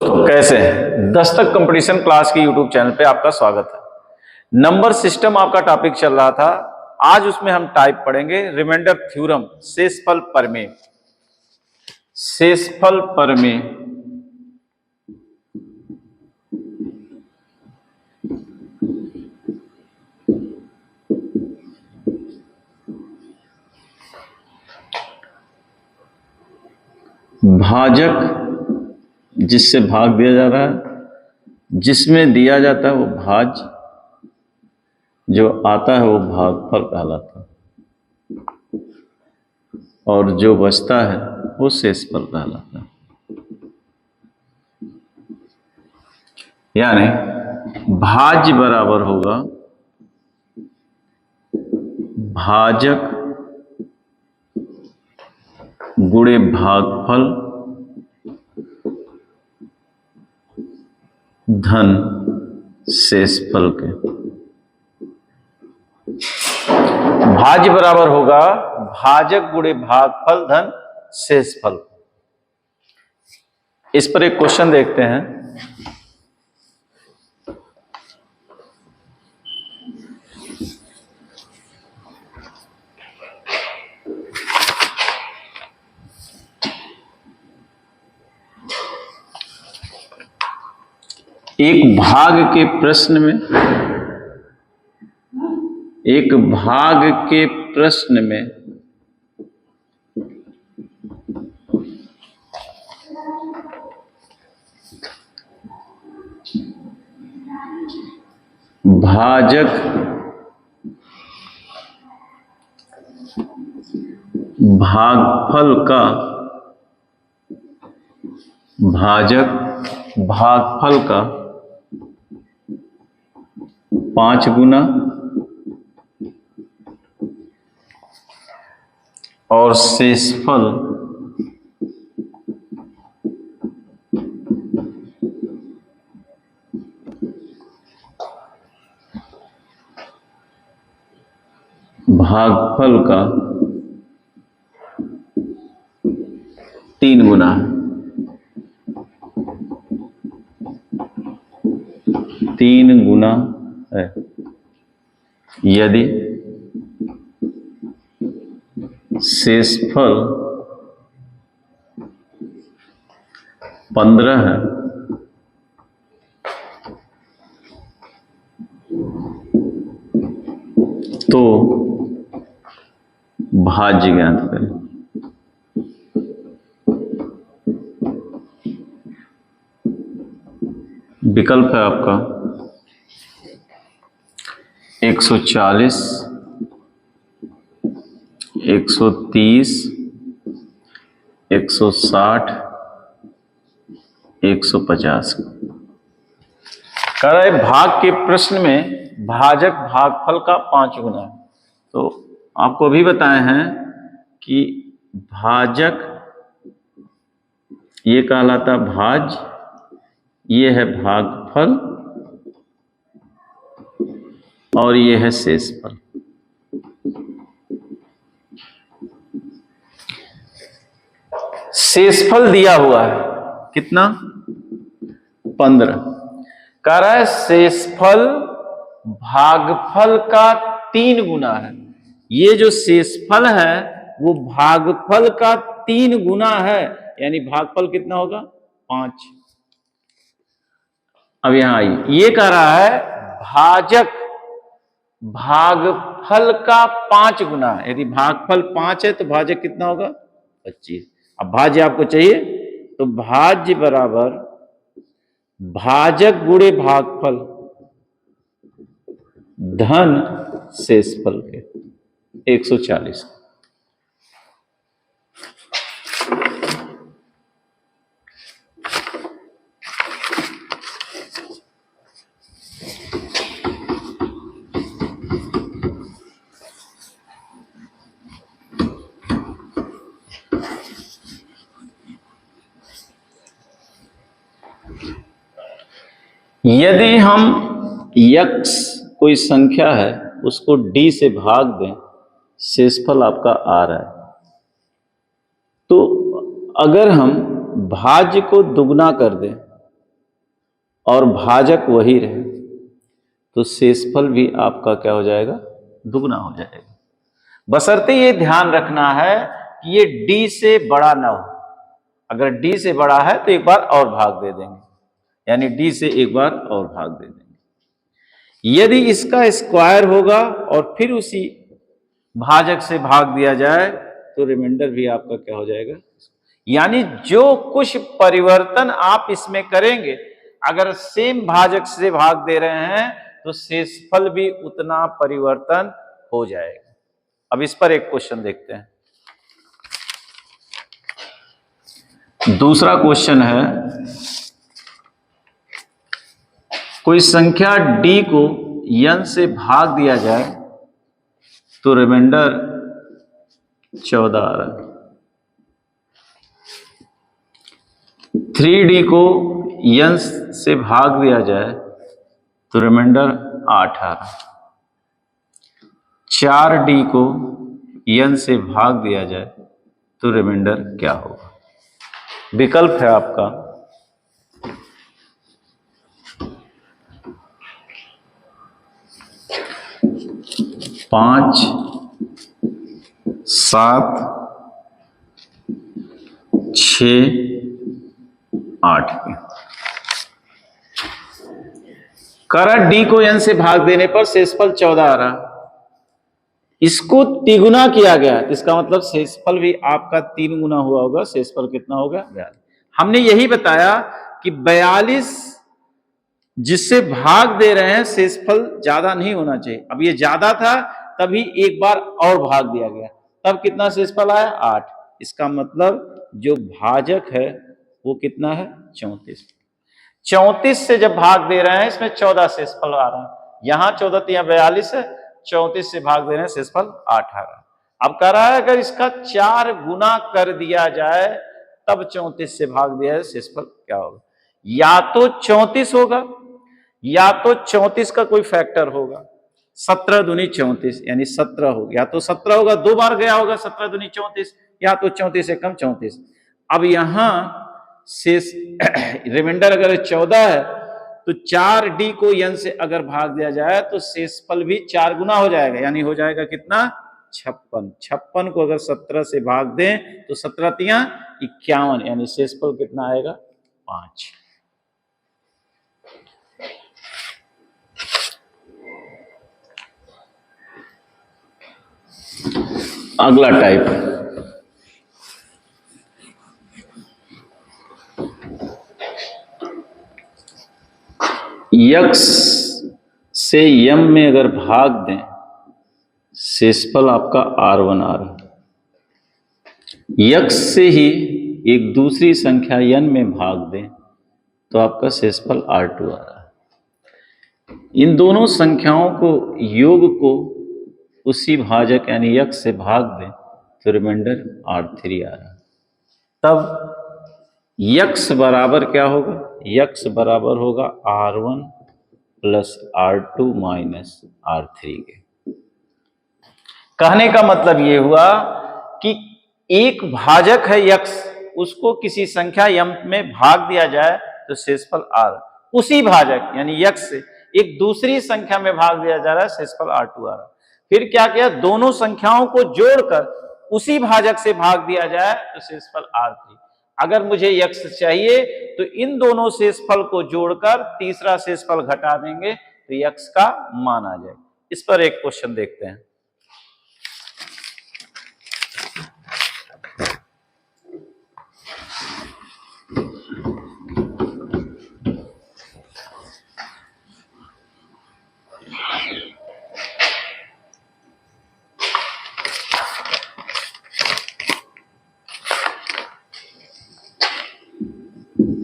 कैसे हैं? Dastak competition class की यूट्यूब चैनल पे आपका स्वागत है। नंबर सिस्टम आपका टॉपिक चल रहा था। आज उसमें हम टाइप पढ़ेंगे रिमाइंडर थ्योरम, शेषफल प्रमेय। शेषफल प्रमेय भाजक जिससे भाग दिया जा रहा है, जिसमें दिया जाता है वो भाज्य, जो आता है वो भागफल कहलाता है, और जो बचता है वो शेषफल कहलाता है। यानी भाज्य बराबर होगा भाजक गुणे भागफल धन शेषफल के। भाज्य बराबर होगा भाजक गुणे भागफल धन शेषफल। इस पर एक क्वेश्चन देखते हैं। एक भाग के प्रश्न में भाजक भागफल का 5 गुना और शेषफल भागफल का 3 गुना है। 3 गुना है यदि शेषफल 15 है तो भाज्य ज्ञात करें। विकल्प है आपका 140, 130, 160, 150। कह रहा है भाग के प्रश्न में भाजक भागफल का 5 गुना है। तो आपको अभी बताए हैं कि भाजक ये कहलाता भाज्य, ये है भागफल और ये है शेषफल। शेषफल दिया हुआ है कितना? 15। कह रहा है शेषफल भागफल का 3 गुना है। ये जो शेषफल है वो भागफल का 3 गुना है, यानी भागफल कितना होगा? 5। अब यहां आइए, ये कह रहा है भाजक भागफल का 5 गुना है। यदि भागफल 5 है तो भाजक कितना होगा? 25। अब भाज्य आपको चाहिए तो भाज्य बराबर भाजक गुणे भागफल धन शेषफल के 140। यदि हम x कोई संख्या है उसको d से भाग दें, शेषफल आपका आ रहा है, तो अगर हम भाज्य को दुगना कर दें और भाजक वही रहे तो शेषफल भी आपका क्या हो जाएगा, दुगना हो जाएगा। बशर्ते ये ध्यान रखना है कि ये d से बड़ा ना हो। अगर d से बड़ा है तो एक बार और भाग दे देंगे, यानी d से एक बार और भाग दे देंगे। यदि इसका स्क्वायर होगा और फिर उसी भाजक से भाग दिया जाए तो रिमाइंडर भी आपका क्या हो जाएगा। यानी जो कुछ परिवर्तन आप इसमें करेंगे, अगर सेम भाजक से भाग दे रहे हैं तो शेषफल भी उतना परिवर्तन हो जाएगा। अब इस पर एक क्वेश्चन देखते हैं। दूसरा क्वेश्चन है, कोई संख्या d को n से भाग दिया जाए तो रिमाइंडर 14 आ रहा है। 3d को n से भाग दिया जाए तो रिमाइंडर 8 आ रहा है। 4d को n से भाग दिया जाए तो रिमाइंडर क्या होगा। विकल्प है आपका 5, 7, 6, 8 करा डी को n से भाग देने पर शेषफल 14 आ रहा। इसको तिगुना किया गया तो इसका मतलब शेषफल भी आपका 3 गुना हुआ होगा। शेषफल कितना होगा, 42। हमने यही बताया कि 42 जिससे भाग दे रहे हैं शेषफल ज्यादा नहीं होना चाहिए। अब ये ज्यादा था तभी एक बार और भाग दिया गया, तब कितना शेषफल आया, 8। इसका मतलब जो भाजक है वो कितना है, 34। 34 से जब भाग दे रहे हैं इसमें 14 शेषफल आ रहा है। यहां 14 तो यहां 42 है, 34 से भाग दे रहे हैं शेषफल 8 आ रहा है। अब कह रहा है अगर इसका 4 गुना कर दिया जाए तब 34 से भाग दिया है शेषफल क्या होगा। या तो 34 होगा या तो 34 का कोई फैक्टर होगा। 17 दूनी 34 यानी 17 हो गया, तो 17 होगा, 2 बार गया होगा 17 दूनी 34, या तो 34 से कम 34। अब यहां शेष रिमाइंडर अगर 14 है तो 4d को n से अगर भाग दिया जाए तो शेषफल भी 4 गुना हो जाएगा, यानी हो जाएगा कितना, 56। 56 को अगर 17 से भाग दें तो 17 तिया 51, यानी शेषफल कितना आएगा, 5। अगला टाइप, यक्स से यम में अगर भाग दें शेषफल आपका r1 आ रहा है। यक्स से ही एक दूसरी संख्या n में भाग दें तो आपका शेषफल r2 आ रहा है। इन दोनों संख्याओं को योग को उसी भाजक यानी यक्स से भाग दें तो रिमाइंडर r3 आ रहा है। तब यक्स बराबर क्या होगा, यक्स बराबर होगा r1 plus r2 minus r3 के। कहने का मतलब ये हुआ कि एक भाजक है यक्स, उसको किसी संख्या यम में भाग दिया जाए तो शेषफल r, उसी भाजक यानी यक्स से एक दूसरी संख्या में भाग दिया जा रहा है, शेषफल r2 आ रहा है। फिर क्या किया, दोनों संख्याओं को जोड़कर उसी भाजक से भाग दिया जाए तो शेषफल r3। अगर मुझे यक्स चाहिए तो इन दोनों शेषफल को जोड़कर तीसरा शेषफल घटा देंगे तो यक्स का मान आ जाएगा। इस पर एक क्वेश्चन देखते हैं।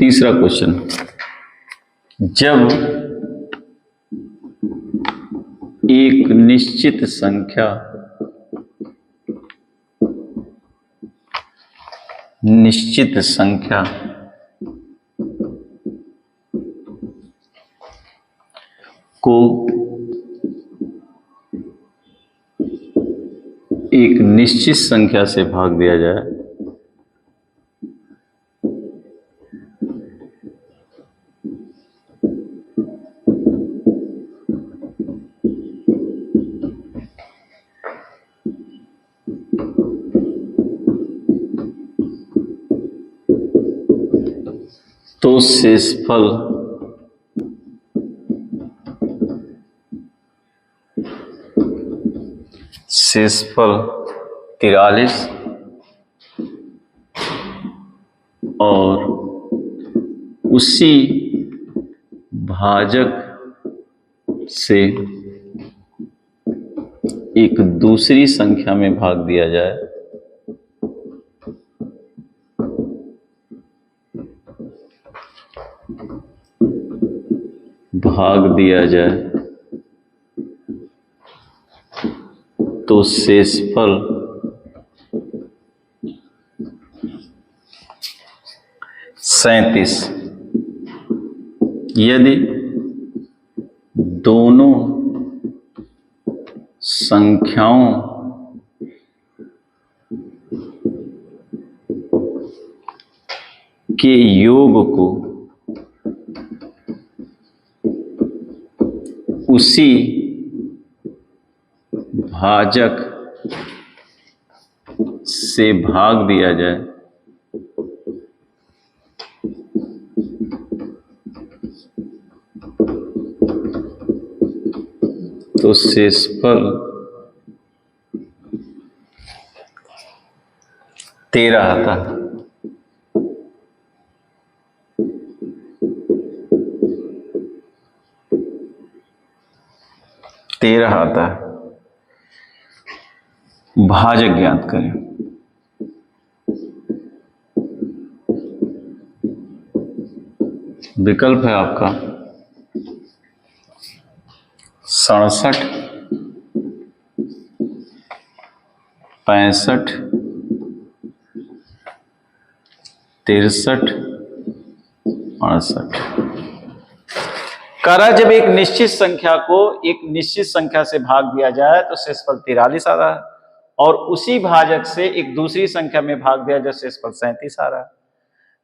तीसरा क्वेश्चन, जब एक निश्चित संख्या को एक निश्चित संख्या से भाग दिया जाए तो शेषफल शेषफल 43 और उसी भाजक से एक दूसरी संख्या में भाग दिया जाए तो शेषफल 37 यदि दोनों संख्याओं के योग को उसी भाजक से भाग दिया जाए तो शेषफल 13 आता है। भाजक ज्ञात करें। विकल्प है आपका 67, 65, 63, 68। करा जब एक निश्चित संख्या को एक निश्चित संख्या से भाग दिया जाए तो शेषफल 43 आ रहा है और उसी भाजक से एक दूसरी संख्या में भाग दिया जाए शेषफल 37 आ रहा है।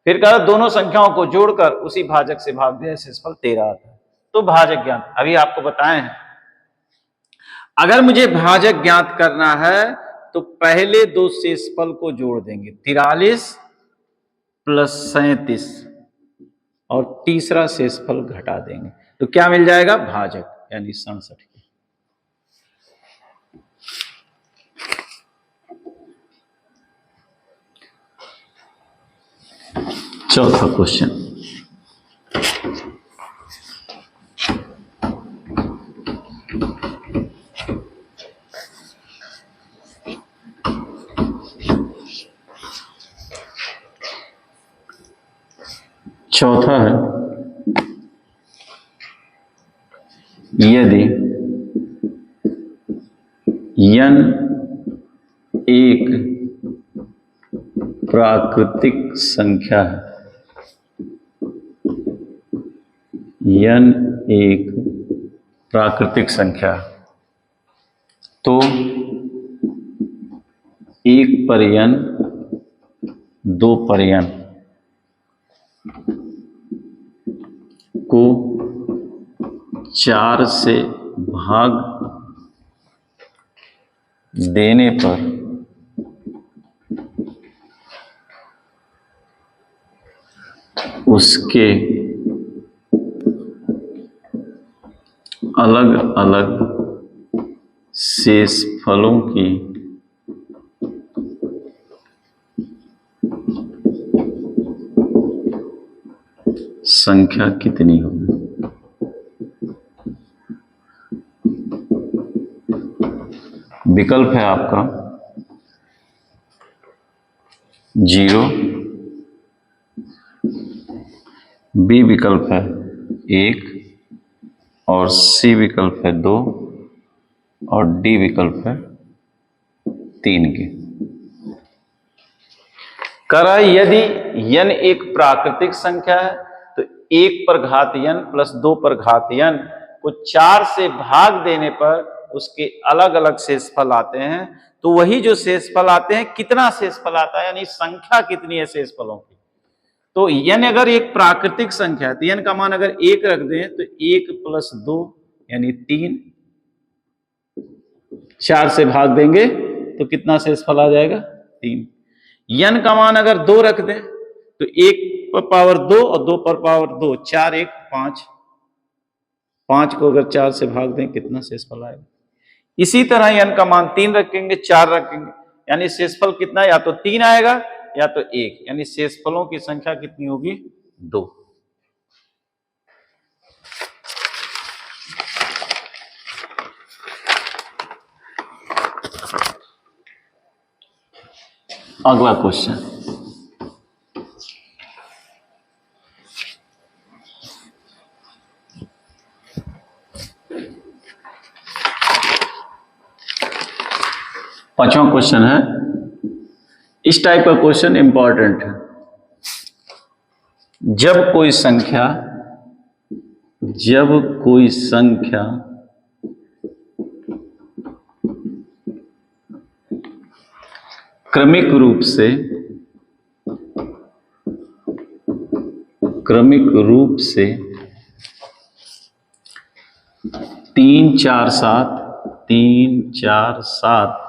फिर कहा दोनों संख्याओं को जोड़कर उसी भाजक से भाग दिया शेषफल 13 आता है। तो भाजक ज्ञात अभी आपको बताए हैं। अगर मुझे भाजक ज्ञात करना है तो पहले दो शेषफल को जोड़ देंगे 43 प्लस 37 और तीसरा शेषफल घटा देंगे तो क्या मिल जाएगा भाजक यानी 67। चौथा क्वेश्चन है यदि n एक प्राकृतिक संख्या है, n एक प्राकृतिक संख्या तो 1 पर n 2 पर n को 4 से भाग देने पर उसके अलग अलग शेषफलों की संख्या कितनी होगी। विकल्प है आपका 0, बी विकल्प है 1 और सी विकल्प है 2 और डी विकल्प है 3 के। करा यदि n एक प्राकृतिक संख्या है तो 1 पर घात n प्लस 2 पर घात n को 4 से भाग देने पर उसके अलग अलग शेषफल आते हैं। तो वही जो शेषफल आते हैं कितना शेषफल आता है यानी संख्या कितनी है शेषफलों की। तो n अगर एक प्राकृतिक संख्या है तो n का मान अगर 1 रख दें तो 1 प्लस 2 यानी 3, 4 से भाग देंगे तो कितना शेषफल आ जाएगा 3। n का मान अगर 2 रख दें तो 1 पर पावर 2 और 2 पर पावर 2, 4 1 5, 5 को अगर 4 से भाग दें कितना शेषफल आएगा। इसी तरह n का मान 3 रखेंगे, 4 रखेंगे, यानी शेषफल कितना, या तो 3 आएगा या तो 1, यानी शेषफलों की संख्या कितनी होगी, 2। अगला क्वेश्चन, पांचवा क्वेश्चन है। इस टाइप का क्वेश्चन इंपॉर्टेंट है। जब कोई संख्या क्रमिक रूप से 3 4 7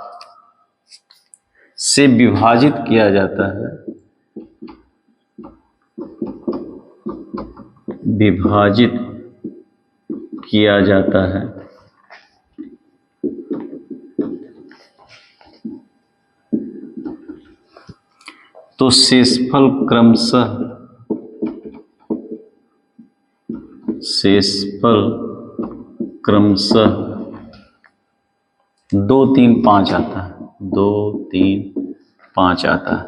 से विभाजित किया जाता है, तो शेषफल क्रमशः 2 3 5 आता है, 2 3 5 आता है।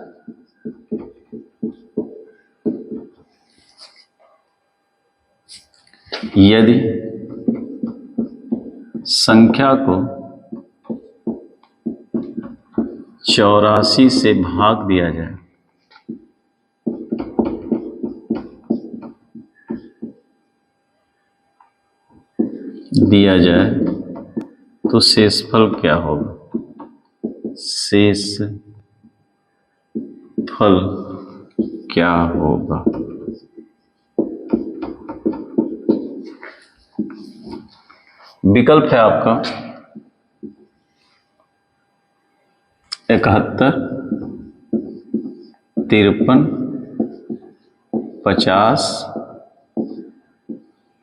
यदि संख्या को 84 से भाग दिया जाए, तो शेषफल क्या होगा, विकल्प है आपका 71, 53, 50,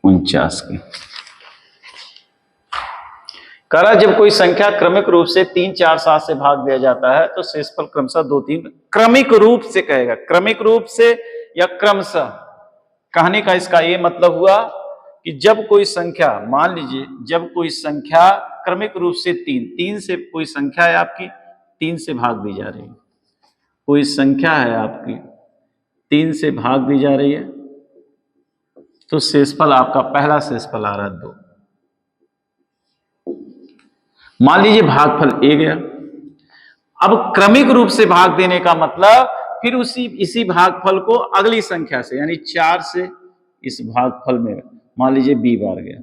49 की। कह रहा जब कोई संख्या क्रमिक रूप से 3 4 7 से भाग दिया जाता है तो शेषफल क्रमशः 2 3, क्रमिक रूप से कहेगा, क्रमिक रूप से या क्रमशः। कहने का इसका ये मतलब हुआ कि जब कोई संख्या, मान लीजिए जब कोई संख्या क्रमिक रूप से 3 से कोई संख्या है आपकी 3 से भाग दी जा रही है, कोई संख्या है आपकी 3 से भाग दी जा रही है, तो शेषफल आपका पहला शेषफल आ रहा है 2। मान लीजिए भागफल a गया। अब क्रमिक रूप से भाग देने का मतलब फिर इसी भागफल को अगली संख्या से, यानी 4 से इस भागफल में मान लीजिए b बार गया,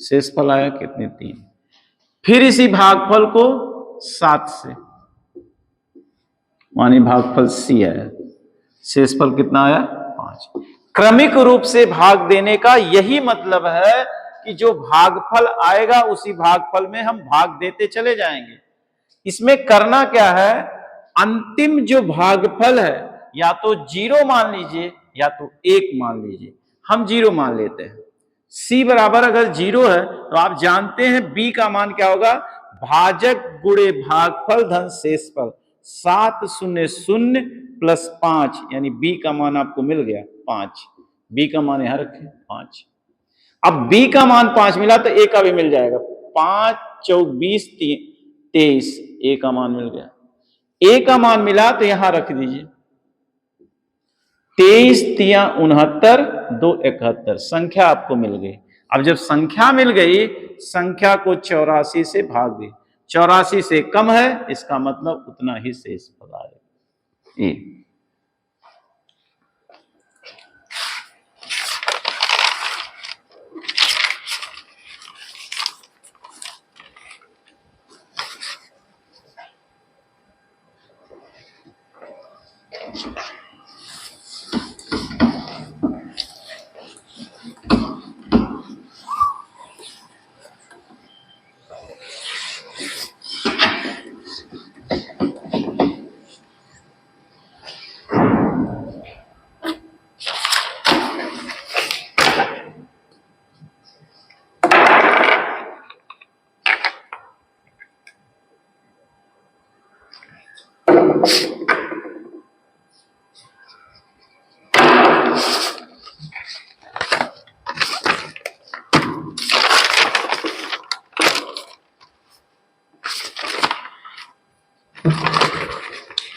शेषफल आया कितने, 3। फिर इसी भागफल को 7 से, मानी भागफल c आया, शेषफल कितना आया, 5। क्रमिक रूप से भाग देने का यही मतलब है कि जो भागफल आएगा उसी भागफल में हम भाग देते चले जाएंगे। इसमें करना क्या है, अंतिम जो भागफल है या तो 0 मान लीजिए या तो 1 मान लीजिए। हम 0 मान लेते हैं। c बराबर अगर 0 है तो आप जानते हैं b का मान क्या होगा, भाजक गुणे भागफल धन शेषफल, 7 0 0 प्लस 5, यानी b का मान आपको मिल गया 5। b का मान यहां रखें 5। अब b का मान 5 मिला तो a का भी मिल जाएगा, 5 4 20 23, a का मान मिल गया। a का मान मिला तो यहां रख दीजिए, 23 3 69 2 71, संख्या आपको मिल गई। अब जब संख्या मिल गई, संख्या को 84 से भाग दी, 84 से कम है इसका मतलब उतना ही शेषफल आएगा। ए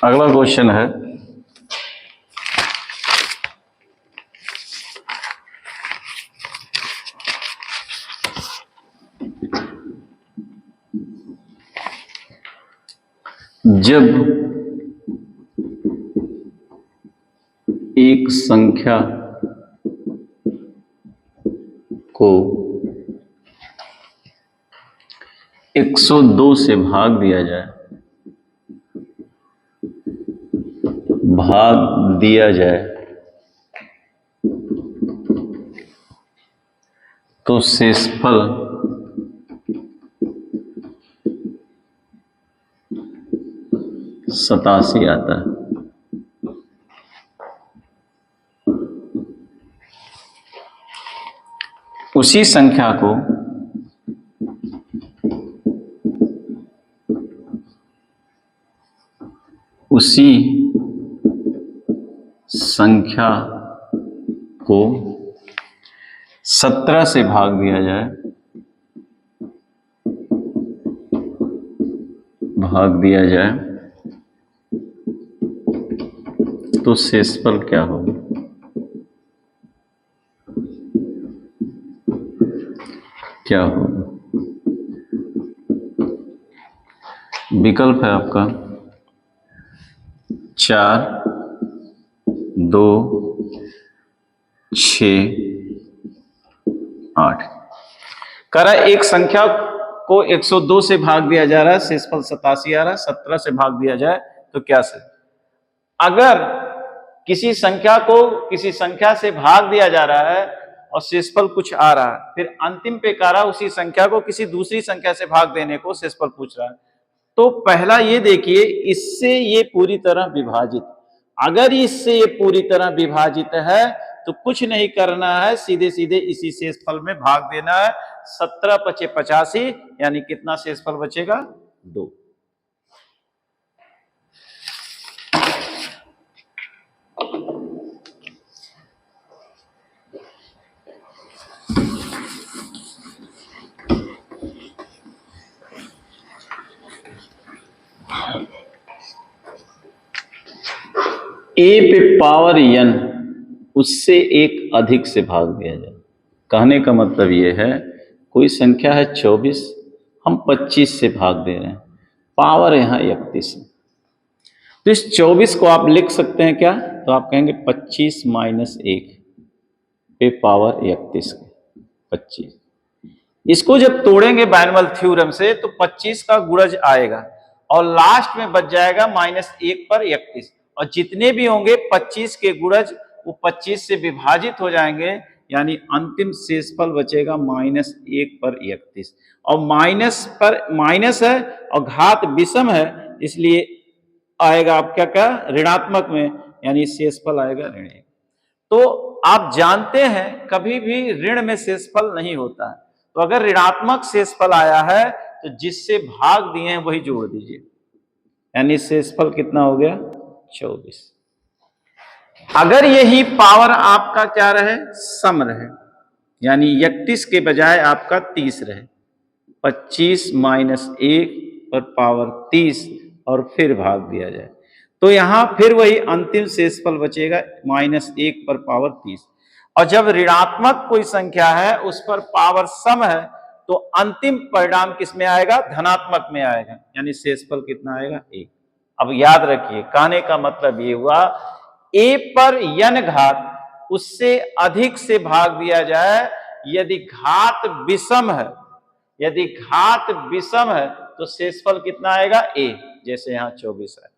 अगला क्वेश्चन है, जब एक संख्या को 102 से भाग दिया जाए, तो शेषफल 87 आता है। उसी संख्या को उसी संख्या को 17 से भाग दिया जाए, तो शेषफल क्या होगा? विकल्प है आपका 4, 2, 6, 8। कह रहा है एक संख्या को 102 से भाग दिया जा रहा है, शेषफल 87 आ रहा है, 17 से भाग दिया जाए तो क्या से? अगर किसी संख्या को किसी संख्या से भाग दिया जा रहा है और शेषफल कुछ आ रहा है, फिर अंतिम पे कह रहा है उसी संख्या को किसी दूसरी संख्या से भाग देने को शेषफल पूछ रहा है, तो पहला ये देखिए इससे ये पूरी तरह विभाजित, अगर इससे ये पूरी तरह विभाजित है तो कुछ नहीं करना है, सीधे सीधे इसी शेषफल में भाग देना है। 17 × 85 यानी कितना शेषफल बचेगा? 2। ए पे पावर n उससे एक अधिक से भाग दिया जाए। कहने का मतलब ये है कोई संख्या है 24, हम 25 से भाग दे रहे हैं, पावर यहाँ 31 है, तो इस 24 को आप लिख सकते हैं क्या? तो आप कहेंगे 25 - 1 पे पावर 31 25। इसको जब तोड़ेंगे बाइनॉमियल थ्योरम से तो 25 का गुणज आएगा और लास्ट में बच जाएगा -1 पर 31, और जितने भी होंगे 25 के गुणज वो 25 से विभाजित हो जाएंगे, यानी अंतिम शेषफल बचेगा -1 पर 31। और माइनस है और घात विषम है, इसलिए आएगा आप क्या ऋणात्मक में, यानी शेषफल आएगा ऋण 1। तो आप जानते हैं कभी भी ऋण में शेषफल नहीं होता है, तो अगर ऋणात्मक शेषफल आया है तो जिससे भाग दिए हैं वही जोड़ दीजिए, यानी शेषफल कितना हो गया? 24। अगर यही पावर आपका क्या रहे? सम रहे, यानी 31 के बजाय आपका 30 रहे, 25 - 1 पर पावर 30 और फिर भाग दिया जाए, तो यहां फिर वही अंतिम शेषफल बचेगा -1 पर पावर 30। और जब ऋणात्मक कोई संख्या है उस पर पावर सम है तो अंतिम परिणाम किस में आएगा? धनात्मक में आएगा, यानी शेषफल कितना आएगा? 1। अब याद रखिए कहने का मतलब ये हुआ a पर n घात उससे अधिक से भाग दिया जाए यदि घात विषम है, तो शेषफल कितना आएगा? a, जैसे यहां 24 है।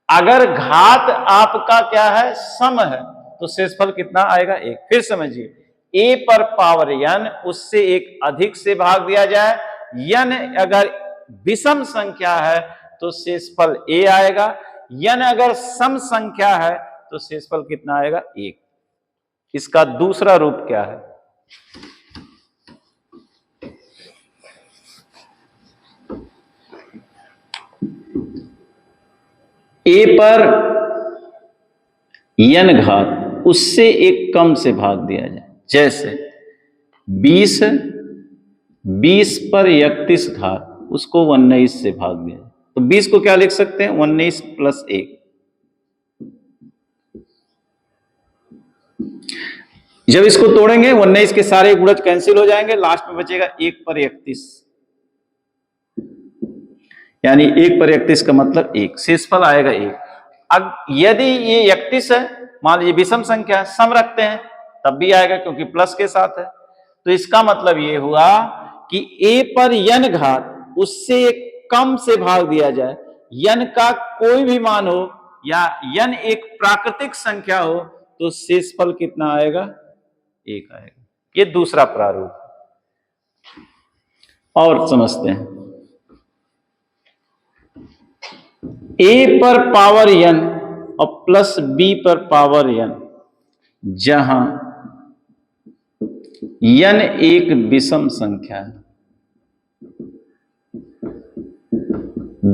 अगर घात आपका क्या है? सम है, तो शेषफल कितना आएगा? 1। फिर समझिए a पर पावर n उससे एक अधिक से भाग दिया जाए, n अगर विषम संख्या है तो शेषफल a आएगा, n अगर सम संख्या है तो शेषफल कितना आएगा? 1। इसका दूसरा रूप क्या है? a पर n घात उससे एक कम से भाग दिया जाए, जैसे 20 पर 31 घात उसको 19 से भाग दिया जाए, तो 20 को क्या लिख सकते हैं, 19 प्लस 1। जब इसको तोड़ेंगे 19 के सारे गुणज कैंसिल हो जाएंगे, लास्ट में बचेगा 1 पर 31, यानी 1 पर 31 का मतलब 1, शेषफल आएगा 1। अब यदि ये 31 है, मान लीजिए विषम संख्या है, सम रखते हैं तब भी आएगा क्योंकि प्लस के साथ है। तो इसका मतलब ये हुआ कि a पर n घात उससे कम से भाग दिया जाए, n का कोई भी मान हो या n एक प्राकृतिक संख्या हो, तो शेषफल कितना आएगा, 1 आएगा। ये दूसरा प्रारूप। और समझते हैं, a पर पावर n और प्लस b पर पावर n, जहां n एक विषम संख्या है,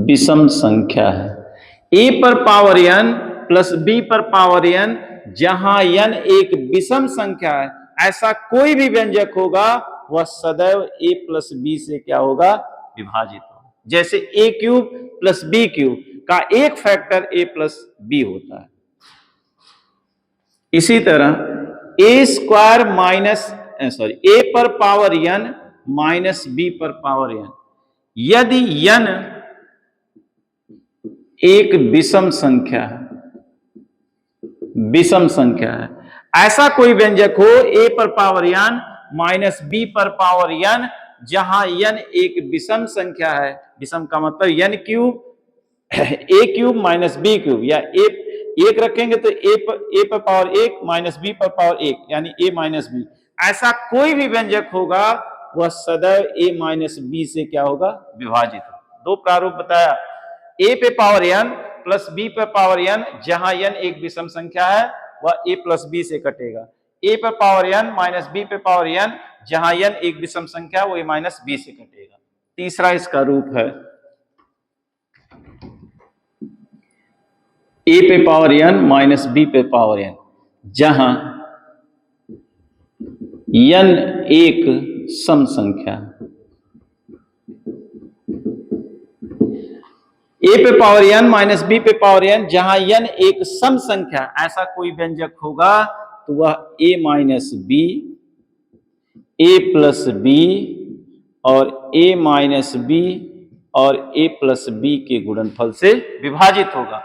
विषम संख्या है, a पर पावर n प्लस b पर पावर n, जहां n एक विषम संख्या है, ऐसा कोई भी व्यंजक होगा वह सदैव a प्लस b से क्या होगा, विभाजित होगा। जैसे a cube plus b cube का एक फैक्टर a प्लस b होता है। इसी तरह a स्क्वायर माइनस a पर पावर n माइनस b पर पावर n, यदि n एक विषम संख्या है, विषम संख्या है, ऐसा कोई व्यंजक हो a पर पावर n माइनस b पर पावर n, जहां n एक विषम संख्या है, विषम का मतलब n cube a cube minus b cube, या a एक रखेंगे तो a पर पावर 1 माइनस b पर पावर 1 यानी a माइनस b, ऐसा कोई भी व्यंजक होगा वह सदैव a माइनस b से क्या होगा, विभाजित होगा। दो प्रारूप बताया, a पे पावर n प्लस b पे पावर n, जहां n एक विषम संख्या है वह a प्लस b से कटेगा। a पे पावर n माइनस b पे पावर n, जहां n एक विषम संख्या है वो a माइनस b से कटेगा। तीसरा इसका रूप है a पे पावर n माइनस b पे पावर n, जहां n एक सम संख्या है। a पे पावर n माइनस b पे पावर n, जहां n एक सम संख्या, ऐसा कोई व्यंजक होगा तो वह a minus b, a plus b और a माइनस b और a प्लस b के गुणनफल से विभाजित होगा।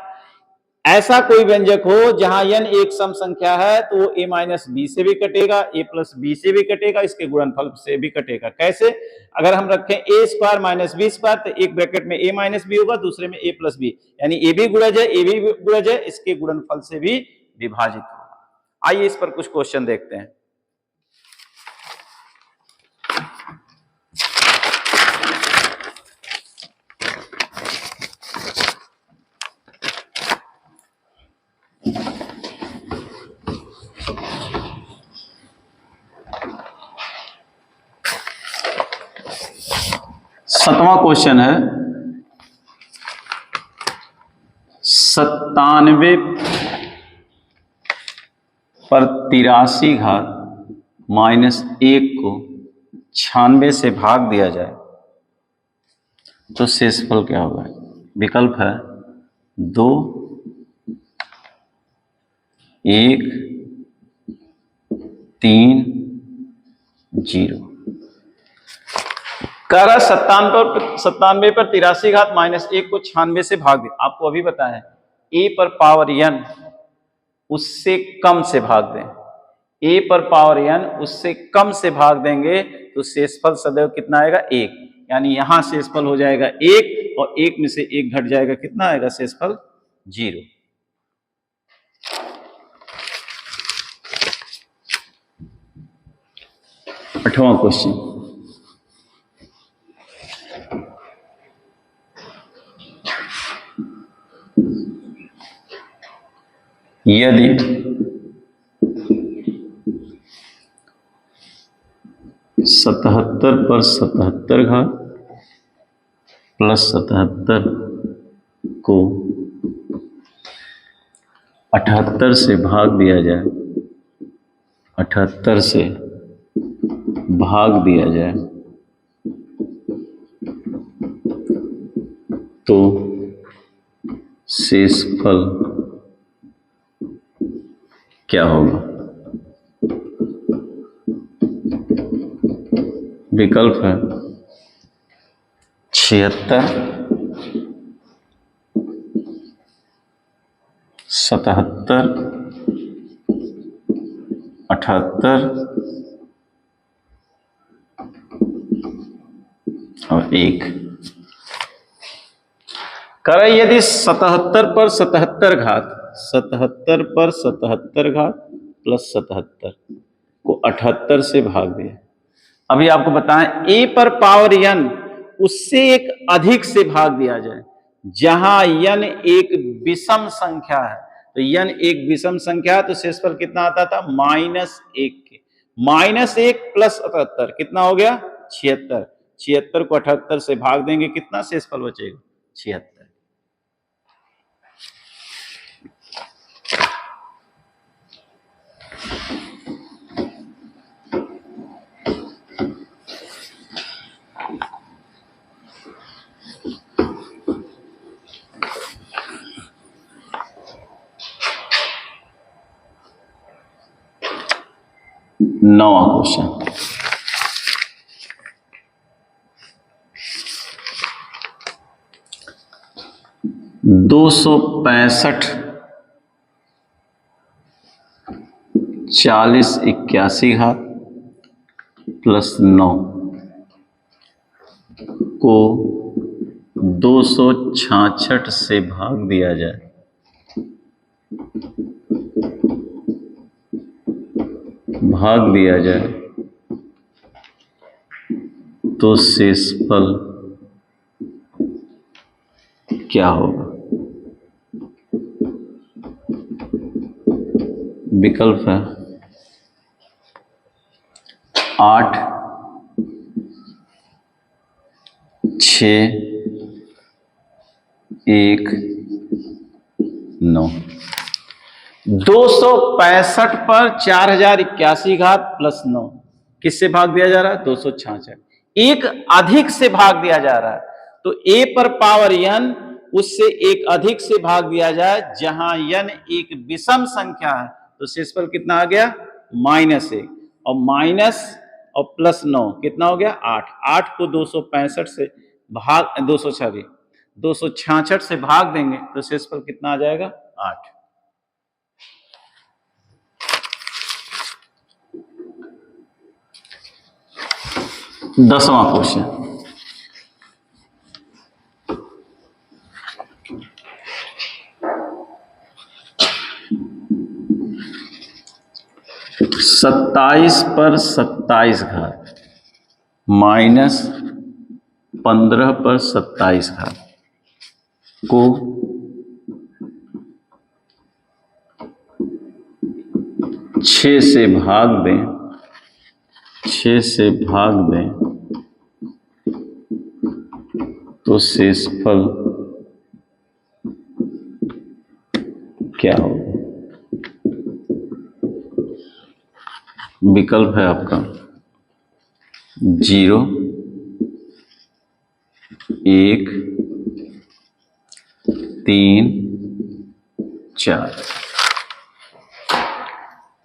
ऐसा कोई व्यंजक हो जहां n एक सम संख्या है तो वो a माइनस b से भी कटेगा, a प्लस b से भी कटेगा, इसके गुणनफल से भी कटेगा। कैसे, अगर हम रखें a square minus b square तो एक ब्रैकेट में a माइनस b होगा, दूसरे में a प्लस b, यानी a भी गुणज है, a भी गुणज है, इसके गुणनफल से भी विभाजित होगा। आइए इस पर कुछ क्वेश्चन देखते हैं। सातवां क्वेश्चन है, 97 पर 83 घात माइनस 1 को 96 से भाग दिया जाए तो शेषफल क्या होगा। विकल्प है 2, 1, 3, 0। कह रहा 97 पर 83 घात माइनस 1 को 96 से भाग दे। आपको अभी बताया है a पर पावर n उससे कम से भाग दें, a पर पावर n उससे कम से भाग देंगे तो शेषफल सदैव कितना आएगा, 1, यानी यहां शेषफल हो जाएगा 1 और 1 में से 1 घट जाएगा, कितना आएगा शेषफल, 0। आठवां क्वेश्चन, यदि 77 पर 77 घात प्लस 77 को 78 से भाग दिया जाए, 78 से भाग दिया जाए तो शेषफल क्या होगा? विकल्प है 76, 77, 78 और 1। करें यदि 77 पर 77 घात, 77 पर 77 घात प्लस 77 को 78 से भाग दिया। अभी आपको बताएं a पर पावर n उससे एक अधिक से भाग दिया जाए, जहां n एक विषम संख्या है। तो n एक विषम संख्या है तो शेषफल कितना आता था? -1 के -1 प्लस 78 कितना हो गया? 76। 76 को 78 से भाग देंगे, कितना शेषफल बचेगा? 76। 9वां क्वेश्चन। दो सौ 40 81 घात प्लस 9 को 266 से भाग दिया जाए, तो शेषफल क्या होगा? विकल्प है 8, 6, 1, 9। 265 पर 4081 घात प्लस 9 किससे भाग दिया जा रहा है? 266। एक अधिक से भाग दिया जा रहा है, तो a पर पावर n उससे एक अधिक से भाग दिया जाए, जहां n एक विषम संख्या है, तो शेषफल कितना आ गया? -1 और माइनस और प्लस 9 कितना हो गया? 8। 8 को 265 से भाग 266 से भाग देंगे तो शेषफल कितना आ जाएगा? 8। 10वां क्वेश्चन। सत्ताईस पर 27 घात माइनस 15 पर 27 घात को 6 से भाग दें, तो शेषफल क्या होगा? विकल्प है आपका 0, 1, 3, 4।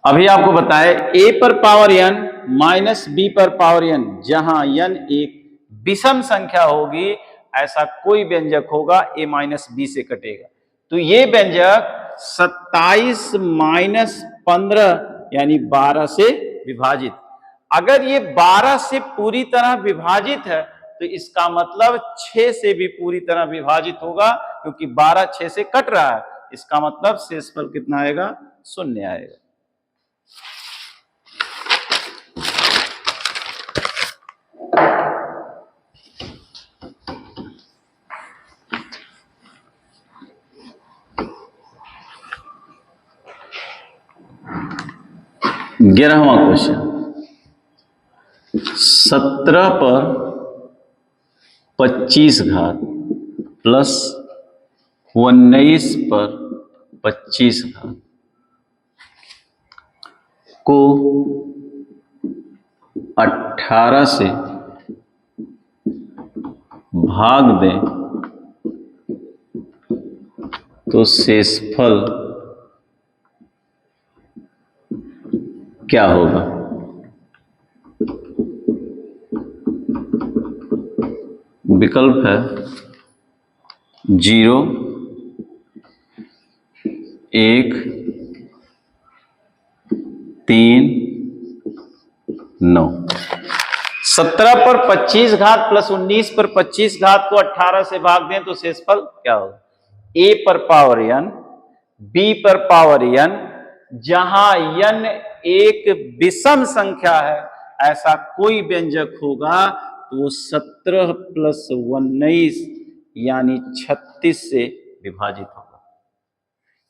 अभी आपको बताए a पर पावर n माइनस b पर पावर n, जहां n एक विषम संख्या होगी, ऐसा कोई व्यंजक होगा a माइनस b से कटेगा। तो ये व्यंजक 27 माइनस 15 यानी 12 से विभाजित। अगर ये 12 से पूरी तरह विभाजित है तो इसका मतलब 6 से भी पूरी तरह विभाजित होगा, क्योंकि 12 6 से कट रहा है। इसका मतलब शेषफल कितना आएगा? 0 आएगा। ग्यारहवां क्वेश्चन। 17 पर 25 घात प्लस 19 पर 25 घात को 18 से भाग दें तो शेषफल क्या होगा? विकल्प है 0, 1, 3, 9। 17 पर 25 घात प्लस 19 पर 25 घात को 18 से भाग दें तो शेषफल क्या होगा? a पर पावर n, b पर पावर n, जहां n एक विषम संख्या है, ऐसा कोई व्यंजक होगा तो 17 प्लस 19 यानी 36 से विभाजित होगा।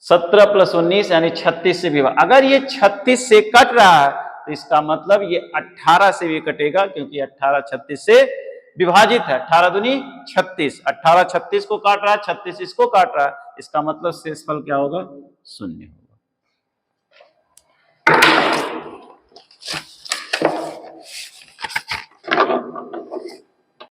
17 प्लस 19 यानी 36 से विभाजित। अगर ये 36 से कट रहा है तो इसका मतलब ये 18 से भी कटेगा, क्योंकि 18 36 से विभाजित है। 18 दूनी 36, 18 36 को काट रहा है, 36 इसको काट रहा है, इसका मतलब शेषफल क्या होगा? 0 होगा।